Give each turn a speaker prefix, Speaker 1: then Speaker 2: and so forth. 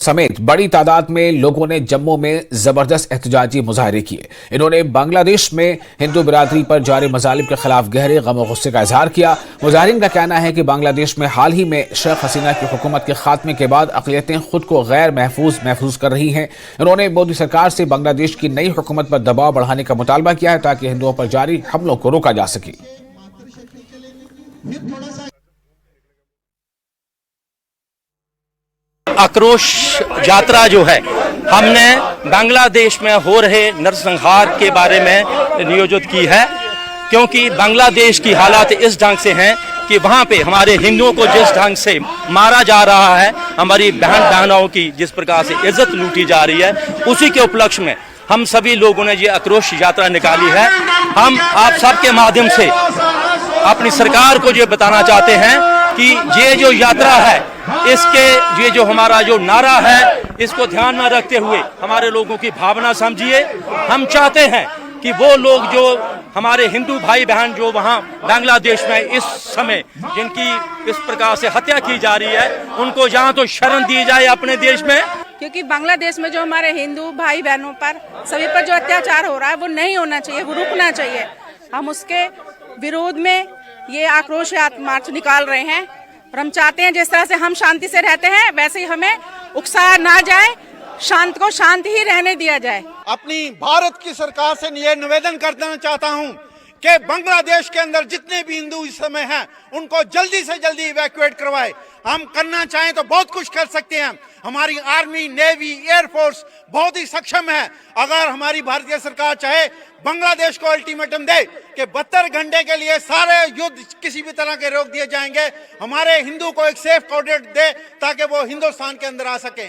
Speaker 1: समेत बड़ी तादाद में लोगों ने जम्मू में जबरदस्त एहतजाजी मुजाहरे किए। इन्होंने बांग्लादेश में हिंदू बिरादरी पर जारी मजालिम के खिलाफ गहरे गम और गुस्से का इजहार किया। मुजाहिरीन का कहना है कि बांग्लादेश में हाल ही में शेख हसीना की हुकूमत के खात्मे के बाद अक़लियतें खुद को गैर महफूज कर रही हैं। उन्होंने मोदी सरकार से बांग्लादेश की नई हुकूमत पर दबाव बढ़ाने का मुतालबा किया है ताकि हिंदुओं पर जारी हमलों को रोका जा सके।
Speaker 2: आक्रोश यात्रा जो है हमने बांग्लादेश में हो रहे नरसंहार के बारे में नियोजित की है, क्योंकि बांग्लादेश की हालात इस ढंग से हैं कि वहाँ पे हमारे हिंदुओं को जिस ढंग से मारा जा रहा है, हमारी बहनों की जिस प्रकार से इज्जत लूटी जा रही है, उसी के उपलक्ष्य में हम सभी लोगों ने ये आक्रोश यात्रा निकाली है। हम आप सबके माध्यम से अपनी सरकार को ये बताना चाहते हैं कि ये जो यात्रा है, इसके ये जो हमारा जो नारा है, इसको ध्यान में रखते हुए हमारे लोगों की भावना समझिए। हम चाहते हैं कि वो लोग जो हमारे हिंदू भाई बहन जो वहाँ बांग्लादेश में इस समय जिनकी इस प्रकार से हत्या की जा रही है, उनको यहाँ तो शरण दी जाए अपने देश में,
Speaker 3: क्योंकि बांग्लादेश में जो हमारे हिंदू भाई बहनों पर सभी पर जो अत्याचार हो रहा है वो नहीं होना चाहिए, वो रुकना चाहिए। हम उसके विरोध में ये आक्रोश मार्च निकाल रहे हैं और हम चाहते हैं जिस तरह से हम शांति से रहते हैं वैसे ही हमें उकसाया ना जाए, शांत को शांत ही रहने दिया जाए।
Speaker 4: अपनी भारत की सरकार से ये निवेदन करना चाहता हूं कि बांग्लादेश के अंदर जितने भी हिंदू इस समय हैं उनको जल्दी से जल्दी इवैक्यूएट करवाए। हम करना चाहें तो बहुत कुछ कर सकते हैं। हमारी आर्मी, नेवी, एयरफोर्स बहुत ही सक्षम है। अगर हमारी भारतीय सरकार चाहे बांग्लादेश को अल्टीमेटम दे कि 72 घंटे के लिए सारे युद्ध किसी भी तरह के रोक दिए जाएंगे, हमारे हिंदू को एक सेफ कॉरिडोर दे ताकि वो हिंदुस्तान के अंदर आ सके।